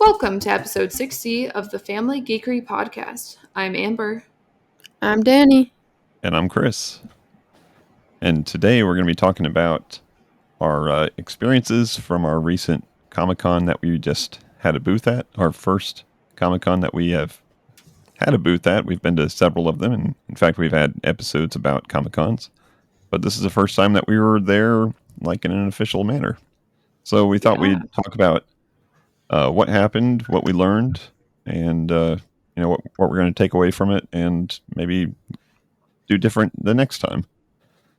Welcome to episode 60 of the Family Geekery Podcast. I'm Amber. I'm Danny. And I'm Chris. And today we're going to be talking about our experiences from our recent Comic-Con that we just had a booth at. Our first Comic-Con that we have had a booth at. We've been to several of them. And in fact, we've had episodes about Comic-Cons. But this is the first time that we were there like in an official manner. So we thought we'd talk about what happened, what we learned, and what we're going to take away from it, and maybe do different the next time.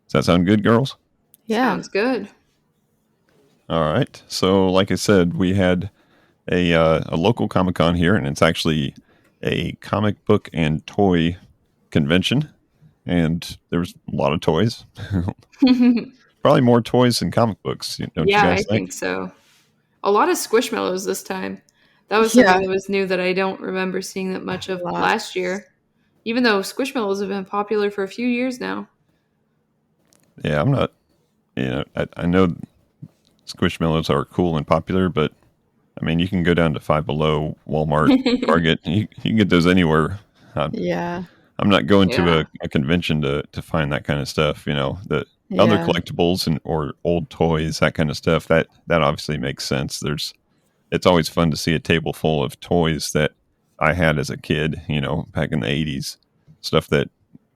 Does that sound good, girls? Yeah. Sounds good. All right. So, like I said, we had a local Comic-Con here, and it's actually a comic book and toy convention, and there's a lot of toys. Probably more toys than comic books. Don't you guys think so. A lot of Squishmallows this time. That was something that was new that I don't remember seeing that much of last year. Even though Squishmallows have been popular for a few years now. Yeah, I'm not, I know Squishmallows are cool and popular, but I mean, you can go down to Five Below, Walmart, Target. You can get those anywhere. I'm not going to a convention to find that kind of stuff, other collectibles or old toys, that kind of stuff. That obviously makes sense. It's always fun to see a table full of toys that I had as a kid, back in the 80s, stuff that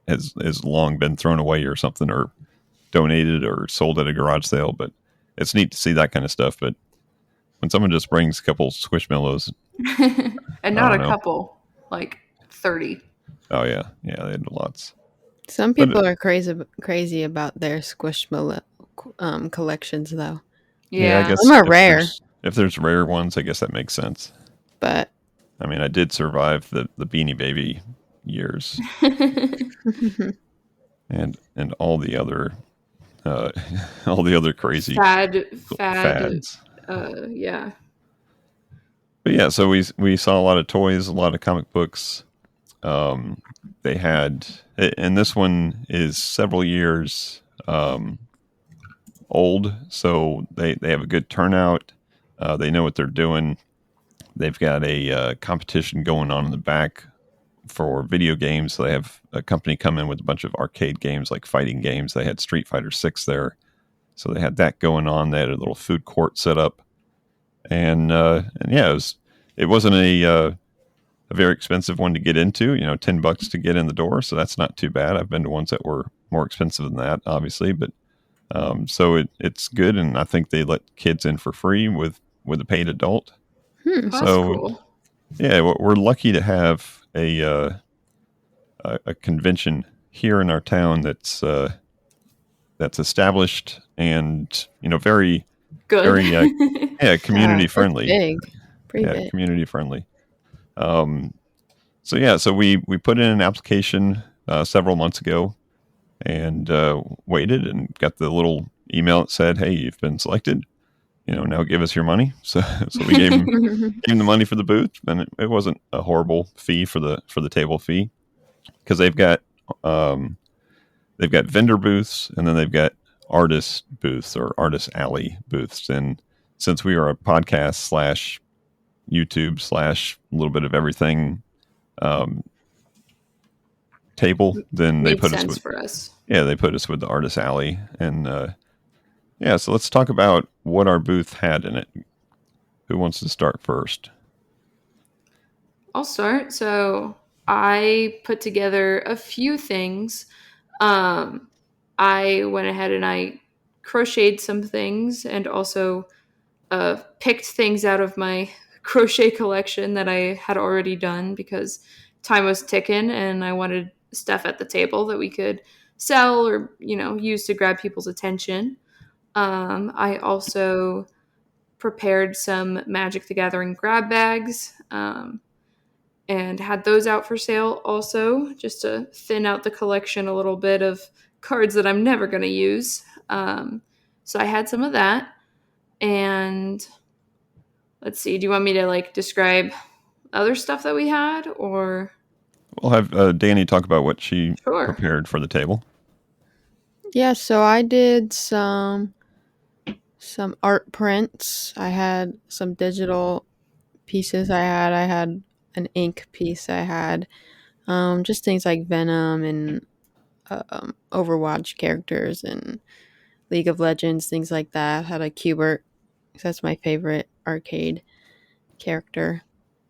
has long been thrown away or something, or donated or sold at a garage sale. But it's neat to see that kind of stuff. But when someone just brings a couple Squishmallows, and not a couple, like 30. Oh yeah, they had lots. Some people are crazy about their Squishmallow collections, though. Yeah, I guess some are rare. If there's rare ones, I guess that makes sense. But I mean, I did survive the Beanie Baby years, and all the other crazy fads. Yeah. But yeah, so we saw a lot of toys, a lot of comic books. They had, and this one is several years old, so they have a good turnout. They know what they're doing. They've got a competition going on in the back for video games. So they have a company come in with a bunch of arcade games, like fighting games. They had Street Fighter 6 there, so they had that going on. They had a little food court set up, and yeah, it wasn't a very expensive one to get into, $10 to get in the door. So that's not too bad. I've been to ones that were more expensive than that, obviously, but so it's good. And I think they let kids in for free with a paid adult. That's cool. Yeah, we're lucky to have a convention here in our town that's established and, very good, very community friendly. Pretty big. Community friendly. So we put in an application several months ago, and waited and got the little email that said, "Hey, you've been selected. Now give us your money." So we gave him the money for the booth, and it wasn't a horrible fee for the table fee, because they've got vendor booths, and then they've got artist booths or artist alley booths. And since we are a podcast / YouTube / a little bit of everything table, then they put us with for us. Yeah, they put us with the artist alley. And so let's talk about what our booth had in it. Who wants to start first? I'll start. So I put together a few things. I went ahead and I crocheted some things, and also picked things out of my crochet collection that I had already done, because time was ticking and I wanted stuff at the table that we could sell or use to grab people's attention. I also prepared some Magic the Gathering grab bags, and had those out for sale also, just to thin out the collection a little bit of cards that I'm never going to use. So I had some of that. And let's see, do you want me to describe other stuff that we had, or? We'll have Danny talk about what she prepared for the table. Yeah, so I did some art prints. I had some digital pieces I had. I had an ink piece. I had just things like Venom and Overwatch characters and League of Legends, things like that. Had a Cubert, 'cause that's my favorite arcade character.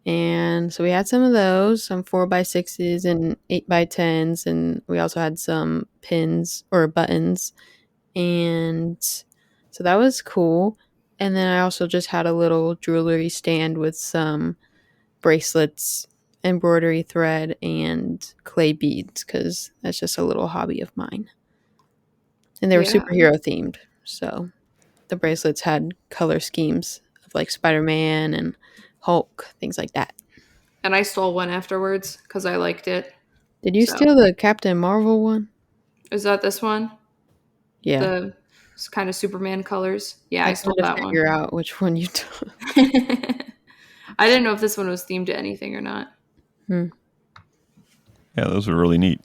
And so we had some of those, some 4x6s and 8x10s, and we also had some pins or buttons. And so that was cool. And then I also just had a little jewelry stand with some bracelets, embroidery thread, and clay beads, because that's just a little hobby of mine. And they were Yeah. superhero themed. So the bracelets had color schemes of like Spider-Man and Hulk, things like that. And I stole one afterwards because I liked it. Did you So. steal the Captain Marvel one? Is that this one? Yeah. The kind of Superman colors? Yeah, I stole tried to that one. figure out which one you took. I didn't know if this one was themed to anything or not. Yeah, those were really neat.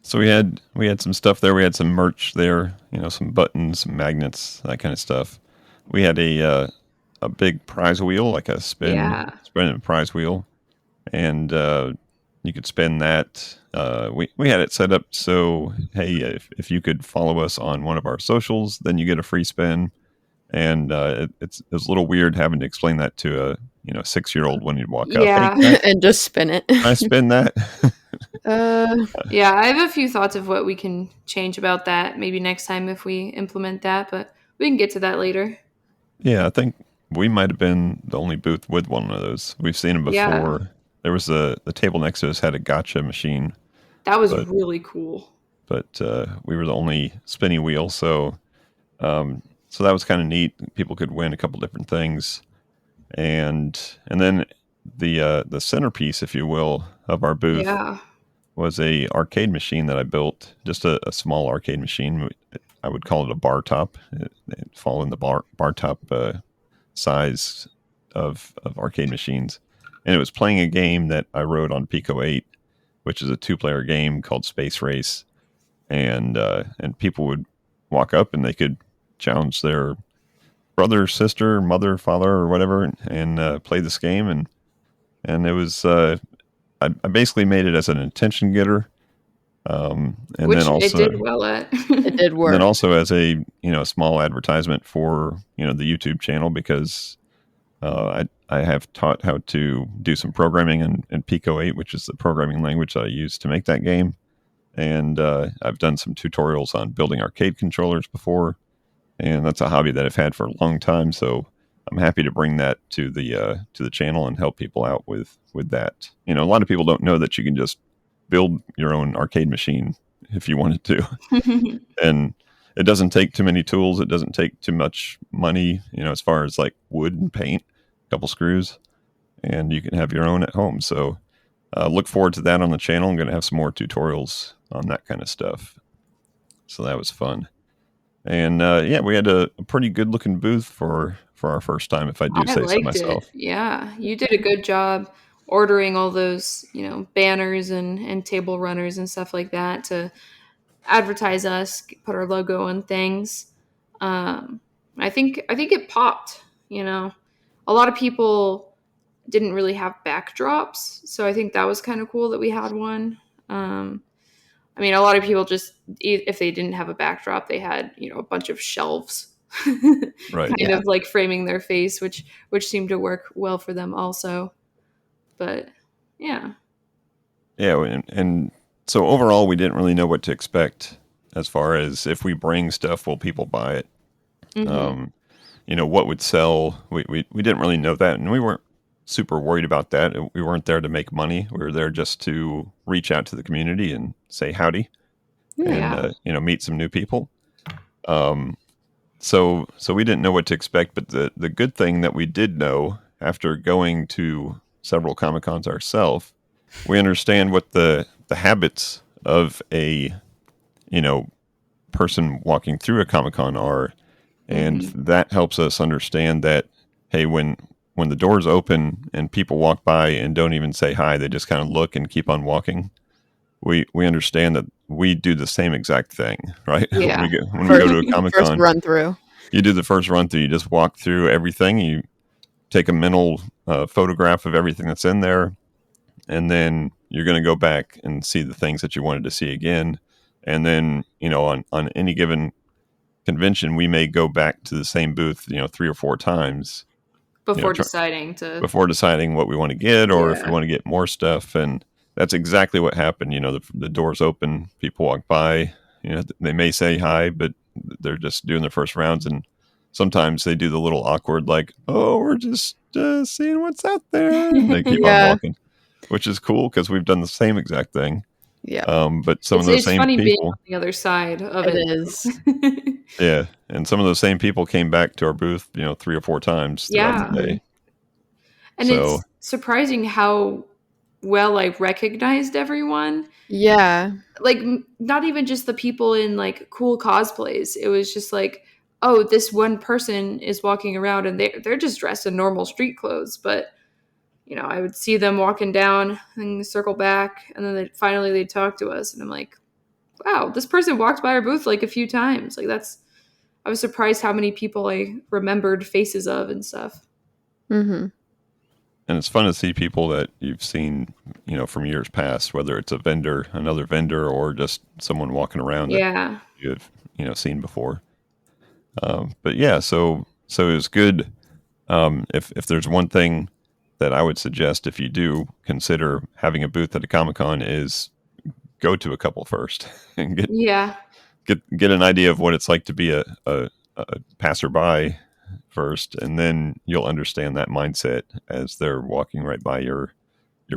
So we had some stuff there. We had some merch there, some buttons, some magnets, that kind of stuff. We had a big prize wheel, like a spinning prize wheel, and you could spin that. We had it set up so, hey, if you could follow us on one of our socials, then you get a free spin. And it was a little weird having to explain that to a 6-year-old when you'd walk up. Yeah, and just spin it. I spin that. Yeah, I have a few thoughts of what we can change about that maybe next time if we implement that, but we can get to that later. Yeah, I think we might have been the only booth with one of those. We've seen them before. Yeah. There was the table next to us had a gotcha machine. That was really cool. But we were the only spinny wheel, so that was kind of neat. People could win a couple different things, and then the centerpiece, if you will, of our booth was a arcade machine that I built. Just a small arcade machine. I would call it a bar top. It'd fall in the bar top size of arcade machines, and it was playing a game that I wrote on Pico 8, which is a 2-player game called Space Race, and people would walk up and they could challenge their brother, sister, mother, father, or whatever, and play this game. And it was I basically made it as an attention getter, and which then also it did well at. It did work. And then also as a small advertisement for the YouTube channel, because I have taught how to do some programming in Pico 8, which is the programming language that I use to make that game. And I've done some tutorials on building arcade controllers before, and that's a hobby that I've had for a long time. So I'm happy to bring that to the channel and help people out with that. A lot of people don't know that you can just build your own arcade machine if you wanted to, and it doesn't take too many tools. It doesn't take too much money, as far as like wood and paint, a couple screws, and you can have your own at home. So look forward to that on the channel. I'm going to have some more tutorials on that kind of stuff. So that was fun. And we had a pretty good looking booth for our first time, if I do say so myself. Yeah, you did a good job ordering all those, banners and table runners and stuff like that to advertise us, put our logo on things. I think it popped. A lot of people didn't really have backdrops, so I think that was kind of cool that we had one. A lot of people just, if they didn't have a backdrop, they had a bunch of shelves, right? kind of like framing their face, which seemed to work well for them also. But yeah, and so overall, we didn't really know what to expect as far as if we bring stuff, will people buy it? Mm-hmm. What would sell? We didn't really know that, and we weren't super worried about that. We weren't there to make money. We were there just to reach out to the community and say howdy, and meet some new people. So we didn't know what to expect, but the good thing that we did know, after going to several Comic-Cons ourselves, we understand what the habits of a person walking through a Comic-Con are, and that helps us understand that, hey, when the doors open and people walk by and don't even say hi, they just kind of look and keep on walking, we understand that we do the same exact thing, right? Yeah. When we go to a Comic-Con, first run through, you do the first run through. You just walk through everything. You take a mental a photograph of everything that's in there, and then you're going to go back and see the things that you wanted to see again. And then, on any given convention, we may go back to the same booth, 3 or 4 times, Before try, deciding to. before deciding what we want to get or if we Yeah. want to get more stuff. And that's exactly what happened. The doors open, people walk by, they may say hi, but they're just doing their first rounds. And sometimes they do the little awkward, like, oh, we're just seeing what's out there. And they keep on Yeah. walking, which is cool because we've done the same exact thing. Yeah. But some of those It's same funny being on people, the other side of It it. is. yeah, and some of those same people came back to our booth, 3 or 4 times throughout the Yeah. day. And So, it's surprising how well I recognized everyone. Yeah. Like, not even just the people in like cool cosplays. It was just like, oh, this one person is walking around and they're just dressed in normal street clothes. But, I would see them walking down and circle back. And then they'd talk to us. And I'm like, wow, this person walked by our booth like a few times. Like, I was surprised how many people I remembered faces of and stuff. Mm-hmm. and it's fun to see people that you've seen, from years past, whether it's another vendor, or just someone walking around that Yeah. you have, seen before. But yeah, so it was good. If there's one thing that I would suggest, if you do consider having a booth at a Comic-Con, is go to a couple first and Yeah. get an idea of what it's like to be a passerby first, and then you'll understand that mindset as they're walking right by your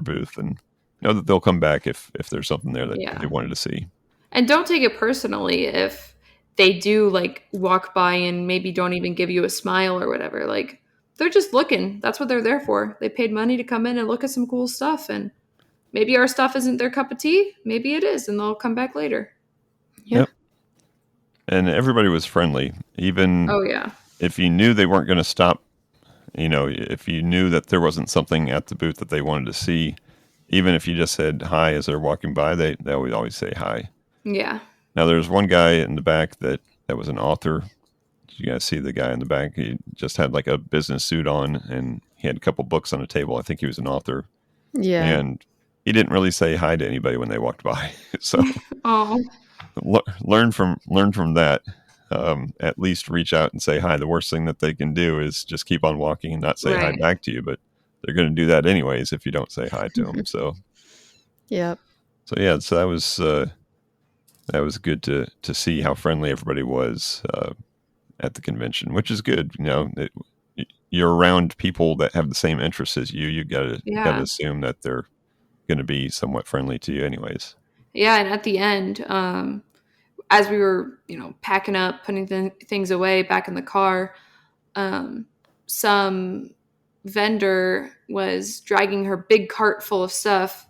booth, and know that they'll come back if there's something there that Yeah. they wanted to see. And don't take it personally if they do like walk by and maybe don't even give you a smile or whatever. Like, they're just looking. That's what they're there for. They paid money to come in and look at some cool stuff. And maybe our stuff isn't their cup of tea. Maybe it is, and they'll come back later. Yeah. Yep. And everybody was friendly, even Oh, yeah. if you knew they weren't going to stop. If you knew that there wasn't something at the booth that they wanted to see, even if you just said hi as they're walking by, they would always say hi. Yeah. Now, there's one guy in the back that was an author. Did you guys see the guy in the back? He just had like a business suit on, and he had a couple books on the table. I think he was an author. Yeah. And he didn't really say hi to anybody when they walked by. So Oh, learn from that. At least reach out and say hi. The worst thing that they can do is just keep on walking and not say hi right. back to you, but they're going to do that anyways if you don't say hi to them. So Yep. yeah, so that was good to see how friendly everybody was at the convention, which is good. You're around people that have the same interests as you. You got to Yeah. assume that they're going to be somewhat friendly to you, anyways. Yeah. And at the end, as we were, packing up, putting things away back in the car, some vendor was dragging her big cart full of stuff,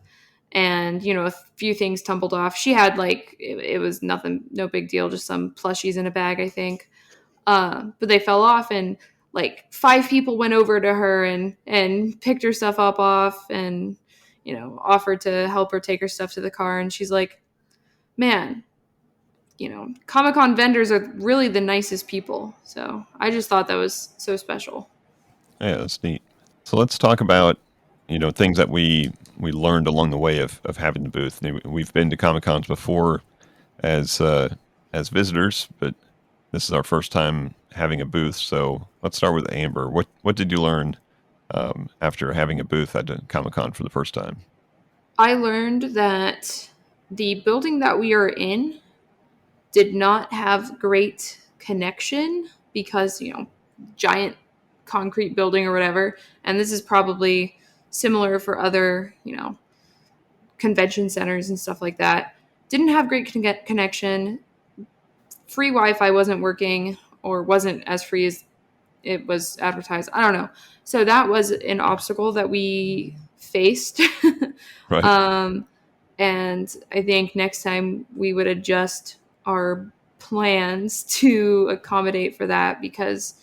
and a few things tumbled off. She had like it was nothing, no big deal, just some plushies in a bag, I think. But they fell off, and like 5 people went over to her and picked her stuff up off, and offered to help her take her stuff to the car. And she's like, man, Comic-Con vendors are really the nicest people. So I just thought that was so special. Yeah, that's neat. So let's talk about things that we learned along the way of having the booth. We've been to Comic Cons before as visitors, but this is our first time having a booth. So let's start with Amber. What did you learn after having a booth at Comic Con for the first time? I learned that the building that we are in did not have great connection because, giant concrete building or whatever. And this is probably similar for other, convention centers and stuff like that. Didn't have great connection. Free Wi-Fi wasn't working, or wasn't as free as it was advertised. I don't know. So that was an obstacle that we faced. Right. And I think next time we would adjust our plans to accommodate for that, because,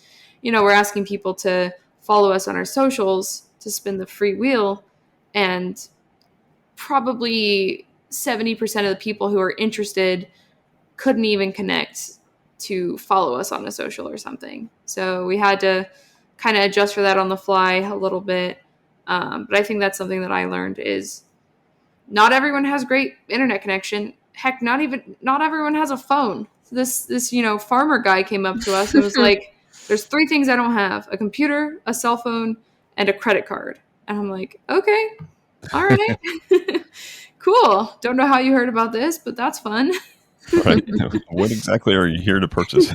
we're asking people to follow us on our socials to spin the free wheel, and probably 70% of the people who are interested couldn't even connect to follow us on a social or something. So we had to kind of adjust for that on the fly a little bit. But I think that's something that I learned is not everyone has great internet connection. Heck, not everyone has a phone. This farmer guy came up to us and was like, "There's three things I don't have: a computer, a cell phone, and a credit card." And I'm like, "Okay, all right, cool. Don't know how you heard about this, but that's fun." Right. What exactly are you here to purchase?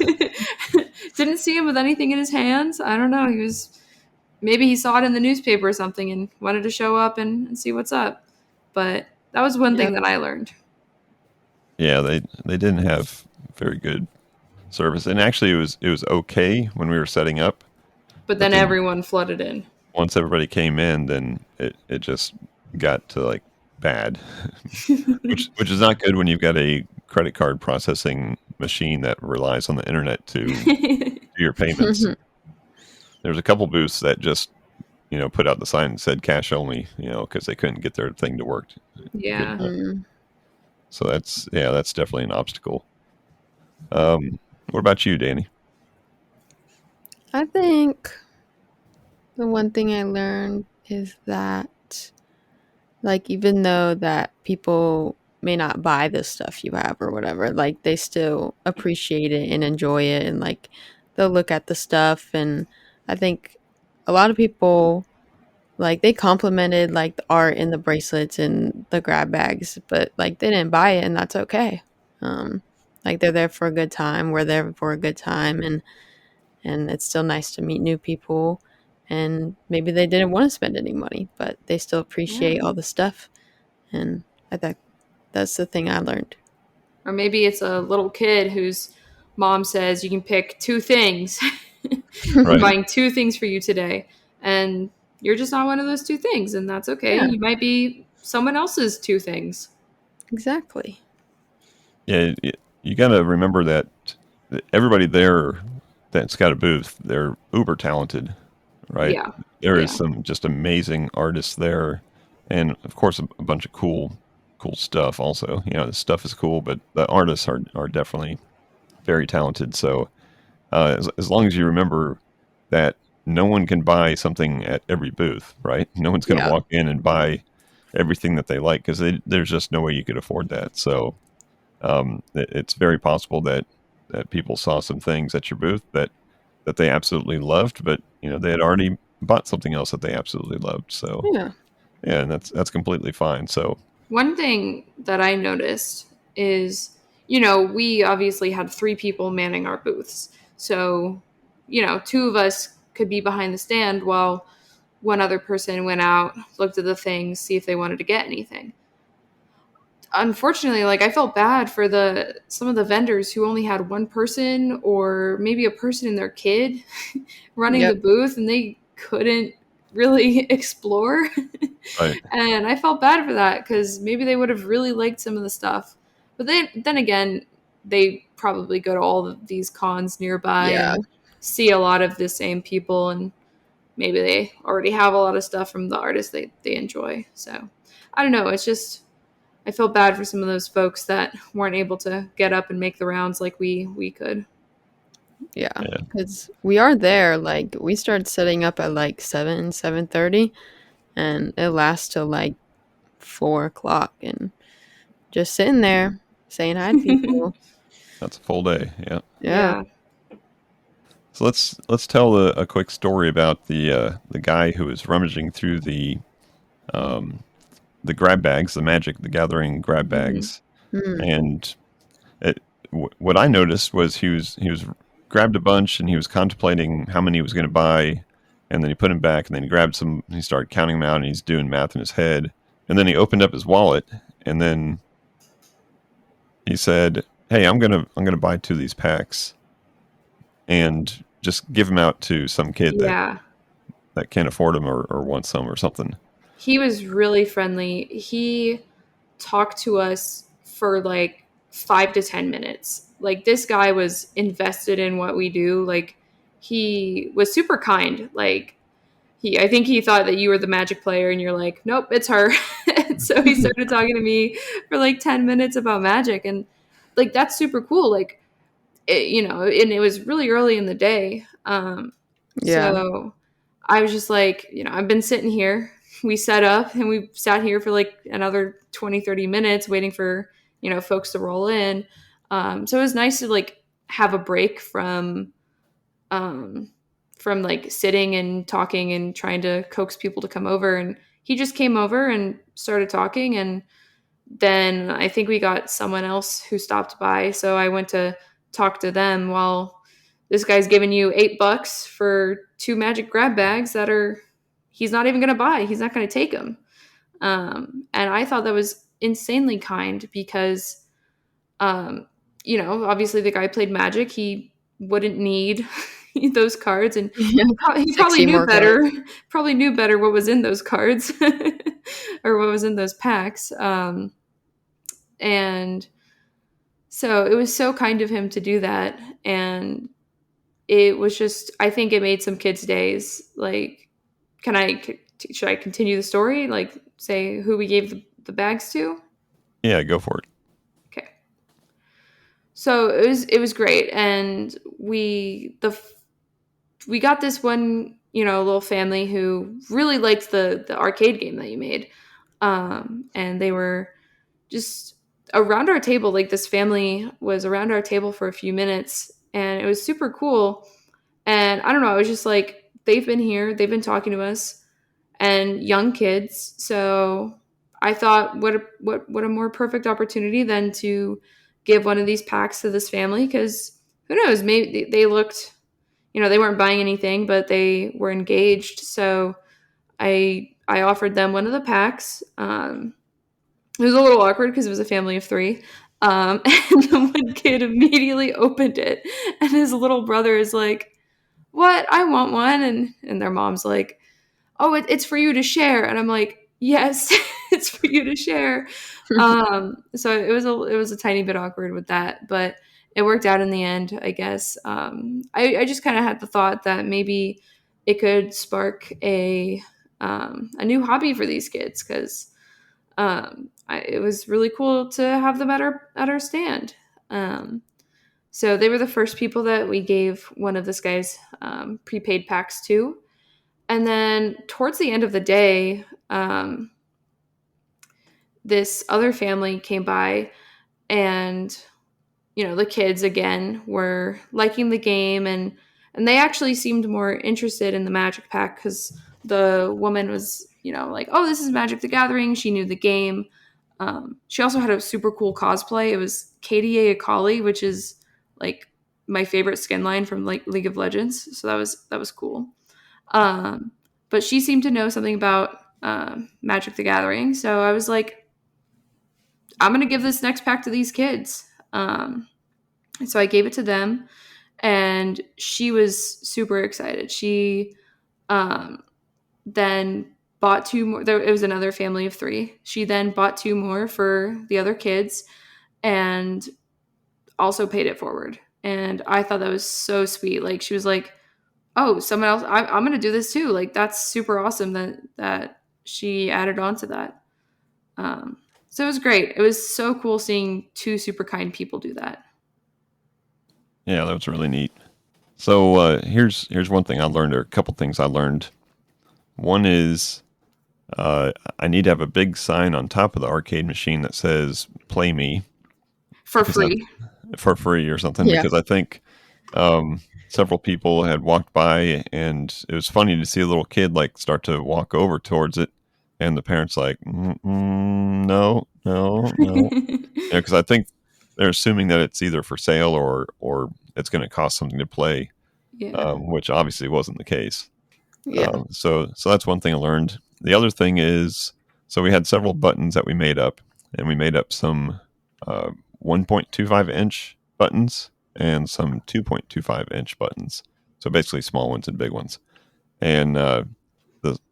Didn't see him with anything in his hands. I don't know. Maybe he saw it in the newspaper or something and wanted to show up and see what's up. But that was one Yeah. thing that I learned. Yeah, they didn't have very good service, and actually it was okay when we were setting up, But but then then everyone flooded in. once everybody came in, then it just got to like bad, which is not good when you've got a credit card processing machine that relies on the internet to do your payments. There's a couple booths that just put out the sign and said cash only, because they couldn't get their thing to work good Yeah. enough. So that's definitely an obstacle. What about you, Danny? I think the one thing I learned is that, like, even though that people may not buy the stuff you have or whatever, like, they still appreciate it and enjoy it, and like they'll look at the stuff. And I think a lot of people, like, they complimented like the art and the bracelets and the grab bags, but like they didn't buy it, and that's okay. Like, they're there for a good time, we're there for a good time, and it's still nice to meet new people. And maybe they didn't want to spend any money, but they still Yeah. appreciate all the stuff. And I think that's the thing I learned. Or maybe it's a little kid whose mom says you can pick two things. I'm Right. buying two things for you today. And you're just not one of those two things. And that's okay. Yeah, You might be someone else's two things. exactly. Yeah, you got to remember that everybody there that's got a booth, they're uber talented, right? Yeah. There is Yeah. some just amazing artists there, and of course a bunch of cool stuff. Also, the stuff is cool, but the artists are definitely very talented. So as long as you remember that no one can buy something at every booth, right? No one's going to Yeah. walk in and buy everything that they like because there's just no way you could afford that. So it's very possible that people saw some things at your booth that they absolutely loved, but they had already bought something else that they absolutely loved. So Yeah. yeah, and that's completely fine. So One thing that I noticed is, we obviously had three people manning our booths. So, two of us could be behind the stand while one other person went out, looked at the things, see if they wanted to get anything. Unfortunately, like I felt bad for some of the vendors who only had one person or maybe a person and their kid running the Yep. booth and they couldn't really explore. right, And I felt bad for that because maybe they would have really liked some of the stuff. But then again, they probably go to all of these cons nearby Yeah. and see a lot of the same people, and maybe they already have a lot of stuff from the artists they enjoy. So I don't know. It's just I feel bad for some of those folks that weren't able to get up and make the rounds like we could. Yeah. yeah, Because we are there. Like, we started setting up at like 7:30, and it lasts till like 4 o'clock, and just sitting there saying hi to people. that's a full day. Yeah. Yeah. Yeah. So let's tell a quick story about the guy who was rummaging through um, the grab bags, the Magic the Gathering grab Hmm. bags, Hmm. and what I noticed was he was grabbed a bunch and he was contemplating how many he was going to buy, and then he put them back, and then he grabbed some. He started counting them out, and he's doing math in his head, and then he opened up his wallet, and then he said, "Hey, I'm gonna buy two of these packs, and just give them out to some kid Yeah. that can't afford them or wants some or something." He was really friendly. He talked to us for like 5 to 10 minutes. Like this guy was invested in what we do. Like he was super kind. Like I think he thought that you were the Magic player, and you're like, nope, it's her. And so he started talking to me for like 10 minutes about Magic, and like that's super cool. Like and it was really early in the day. Yeah. So I was just like, I've been sitting here. we set up and we sat here for like another 20, 30 minutes waiting for, folks to roll in. So it was nice to like have a break um, from like sitting and talking and trying to coax people to come over. And he just came over and started talking. And then I think we got someone else who stopped by. So I went to talk to them while this guy's giving you $8 for 2 magic grab bags that are, he's not even going to buy. He's not going to take them. And I thought that was insanely kind because, obviously the guy played Magic. He wouldn't need those cards, and he probably 60 knew more better. cards. Probably knew better what was in those cards or what was in those packs. And so it was so kind of him to do that, and it was just, I think it made some kids' days. Like, should I continue the story? Like, say who we gave the bags to? Yeah, go for it. Okay. So it was great, and we got this one, little family who really liked the arcade game that you made, and they were just around our table. Like, this family was around our table for a few minutes, and it was super cool. And I don't know, I was just like, they've been here, they've been talking to us, and young kids. So I thought, what a more perfect opportunity than to give one of these packs to this family, because who knows, maybe they looked, they weren't buying anything, but they were engaged. So I offered them one of the packs. It was a little awkward because it was a family of 3. And the one kid immediately opened it, and his little brother is like, "What? I want one." And their mom's like, "Oh, it's for you to share." And I'm like, "Yes, it's for you to share." So it was a tiny bit awkward with that, but it worked out in the end, I guess. I just kind of had the thought that maybe it could spark a new hobby for these kids, because it was really cool to have them at our stand. So they were the first people that we gave one of this guy's prepaid packs to. And then towards the end of the day, this other family came by, and the kids again were liking the game, and they actually seemed more interested in the Magic pack, because the woman was like, "Oh, this is Magic the Gathering." She knew the game. She also had a super cool cosplay. It was KDA Akali, which is like my favorite skin line from like League of Legends. So that was cool. Um, but she seemed to know something about Magic the Gathering. So I was like, I'm gonna give this next pack to these kids. And so I gave it to them, and she was super excited. She then bought 2 more. It was another family of 3. She then bought 2 more for the other kids, and also paid it forward. And I thought that was so sweet. Like, she was like, "Oh, someone else, I'm going to do this too." Like, that's super awesome that she added on to that. So it was great. It was so cool seeing 2 super kind people do that. Yeah, that was really neat. So here's one thing I learned, or a couple things I learned. One is I need to have a big sign on top of the arcade machine that says "Play Me" For free. for free or something, Yeah. because I think several people had walked by, and it was funny to see a little kid like start to walk over towards it, and the parents like, no, because I think they're assuming that it's either for sale or it's going to cost something to play, Yeah. which obviously wasn't the case. Yeah. So that's one thing I learned. The other thing is, so we had several buttons that we made up, and we made up some 1.25 inch buttons and some 2.25 inch buttons. So basically small ones and big ones. And the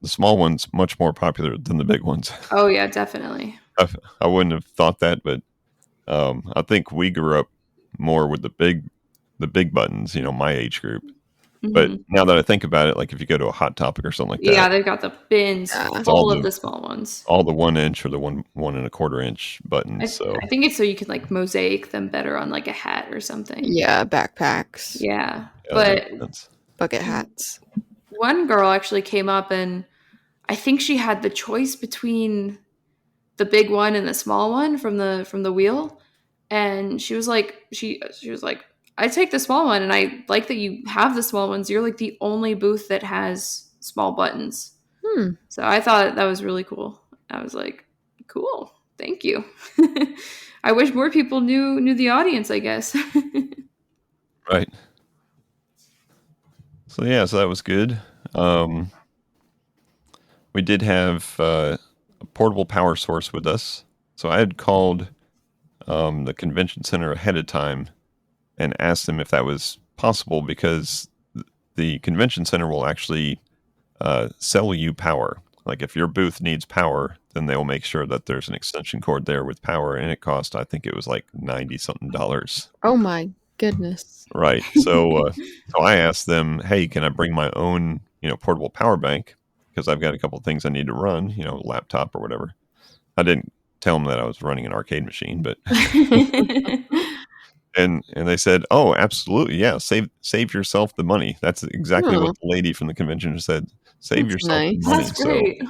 small ones much more popular than the big ones. Oh yeah, definitely. I wouldn't have thought that, but I think we grew up more with the big buttons, my age group. But Mhm. now that I think about it, like if you go to a Hot Topic or something like Yeah, that, they've got the bins Yeah. it's all full of the the small ones. all the 1 inch or the one and a quarter inch buttons. I, So I think it's so you can like mosaic them better on like a hat or something. Yeah, backpacks, Yeah. yeah, that But makes sense. bucket hats. one girl actually came up, and I think she had the choice between the big one and the small one from the wheel, and she was like, I take the small one, and I like that you have the small ones. You're like the only booth that has small buttons. So I thought that was really cool. I was like, cool, thank you. I wish more people knew the audience, I guess. Right. So yeah, so that was good. We did have a portable power source with us. So I had called the convention center ahead of time and asked them if that was possible, because the convention center will actually sell you power. Like if your booth needs power, then they'll make sure that there's an extension cord there with power, and it cost, I think it was like $90 something. Oh my goodness. Right. So I asked them, hey, can I bring my own, portable power bank? Because I've got a couple of things I need to run, laptop or whatever. I didn't tell them that I was running an arcade machine, but and they said, oh, absolutely, yeah, save yourself the money. That's exactly what the lady from the convention said. Save That's yourself nice. the money. That's great. So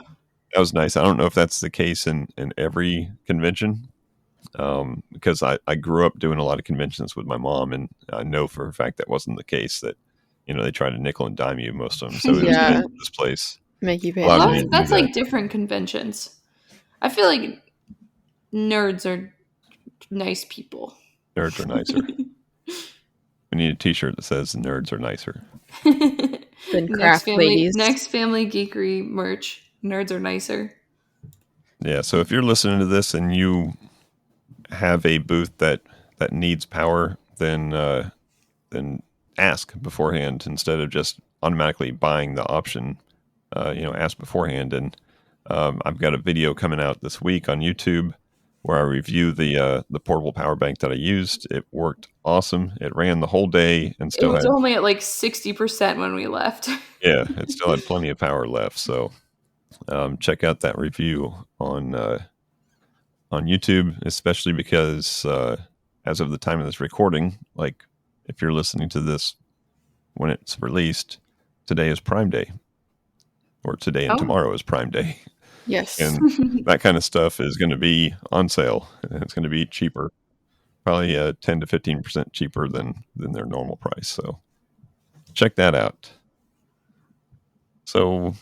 that was nice. I don't know if that's the case in every convention, because I grew up doing a lot of conventions with my mom, and I know for a fact that wasn't the case. That they try to nickel and dime you, most of them. So it was Yeah. nice that this place Make you pay allowed Well, me to attention. do that's that. like different conventions. I feel like nerds are nice people. Nerds are nicer. We need a T-shirt that says "Nerds are nicer." Than craft ladies. Next family geekery merch. Nerds are nicer. Yeah. So if you're listening to this and you have a booth that needs power, then ask beforehand instead of just automatically buying the option. Ask beforehand. And I've got a video coming out this week on YouTube where I review the portable power bank that I used. It worked awesome. It ran the whole day and It still was had only at like 60% when we left. it still had plenty of power left. So check out that review on YouTube, especially because as of the time of this recording, like if you're listening to this when it's released, today is Prime Day, or today and tomorrow is Prime Day. Yes. And that kind of stuff is going to be on sale, and it's going to be cheaper, probably 10 to 15% cheaper than their normal price. So check that out. So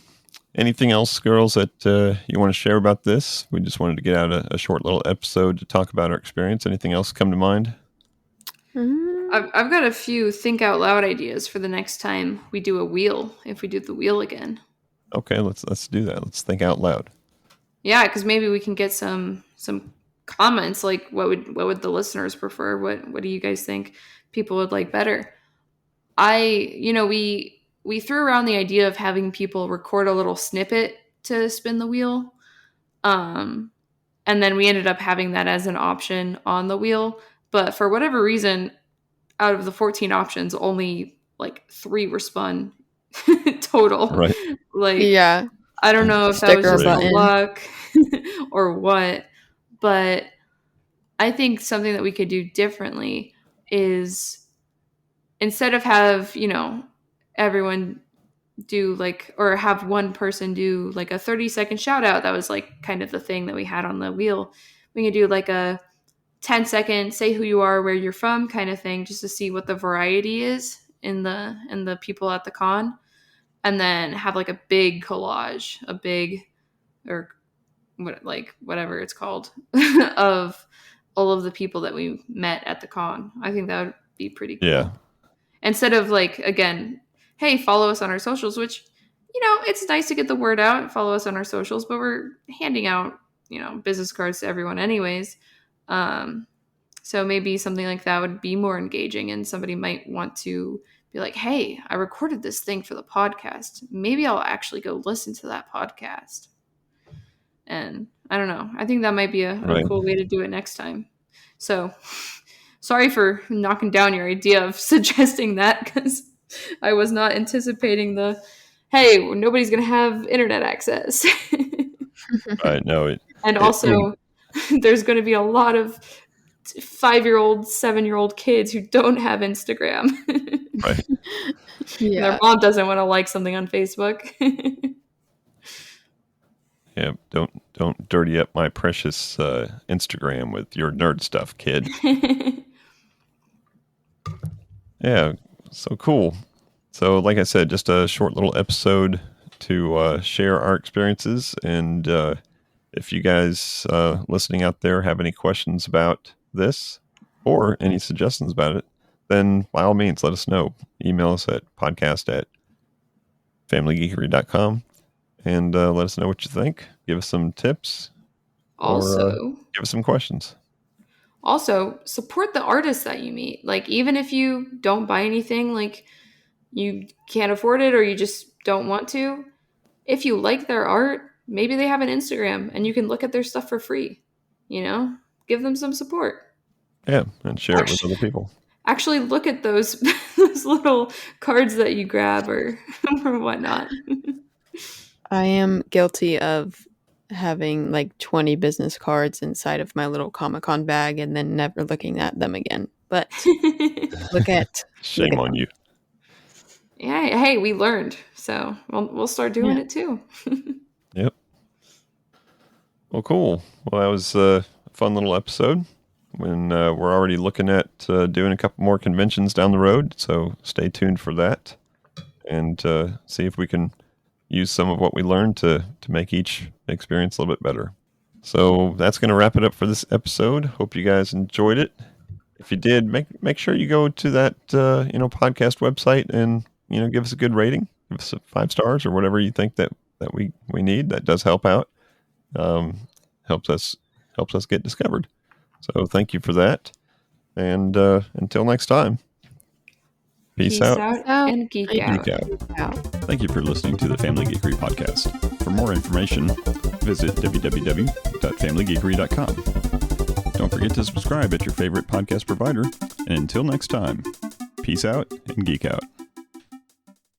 anything else, girls, that you want to share about this? We just wanted to get out a short little episode to talk about our experience. Anything else come to mind? I've got a few think out loud ideas for the next time we do a wheel, if we do the wheel again. Okay, let's do that. Let's think out loud. Yeah, because maybe we can get some comments, like what would the listeners prefer? What do you guys think people would like better? We threw around the idea of having people record a little snippet to spin the wheel. And then we ended up having that as an option on the wheel. But for whatever reason, out of the 14 options, only like 3 were spun total. Right. Like, yeah. I don't know if that was Sticker just button. luck or what, but I think something that we could do differently is, instead of have, everyone do like, or have one person do like a 30-second shout out, that was like kind of the thing that we had on the wheel. We could do like a 10-second say who you are, where you're from kind of thing, just to see what the variety is in the people at the con. And then have like a big collage, or whatever it's called, of all of the people that we met at the con. I think that would be pretty cool. Yeah. Instead of like, again, hey, follow us on our socials, which, it's nice to get the word out, follow us on our socials, but we're handing out, business cards to everyone anyways. So maybe something like that would be more engaging, and somebody might want to be like, hey, I recorded this thing for the podcast. Maybe I'll actually go listen to that podcast. And I don't know. I think that might be a cool way to do it next time. So sorry for knocking down your idea of suggesting that, because I was not anticipating hey, nobody's going to have internet access. Right. No. And also, there's going to be a lot of 5-year-old, 7-year-old kids who don't have Instagram. Right. Yeah. Their mom doesn't want to like something on Facebook. Yeah, don't dirty up my precious Instagram with your nerd stuff, kid. Yeah, so cool. So, like I said, just a short little episode to share our experiences. And if you guys listening out there have any questions about this or any suggestions about it, then by all means, let us know. Email us at podcast@familygeekery.com and let us know what you think. Give us some tips or Also, give us some questions. also support the artists that you meet. Like, even if you don't buy anything, like you can't afford it or you just don't want to, if you like their art, maybe they have an Instagram and you can look at their stuff for free. Give them some support. Yeah, and share it with Actually, other people. actually look at those those little cards that you grab or or whatnot. I am guilty of having like 20 business cards inside of my little Comic-Con bag and then never looking at them again. But look at Shame on you. Yeah, hey, we learned, so we'll start doing Yeah. it too. Yep. Well, cool. Well, that was a fun little episode. When we're already looking at doing a couple more conventions down the road, so stay tuned for that, and see if we can use some of what we learned to make each experience a little bit better. So that's going to wrap it up for this episode. Hope you guys enjoyed it. If you did, make sure you go to that podcast website and give us a good rating. Give us 5 stars or whatever you think that we need. That does help out. Helps us get discovered. So thank you for that. And until next time, peace out. And geek out. Thank you for listening to the Family Geekery podcast. For more information, visit www.familygeekery.com. Don't forget to subscribe at your favorite podcast provider. And until next time, peace out and geek out.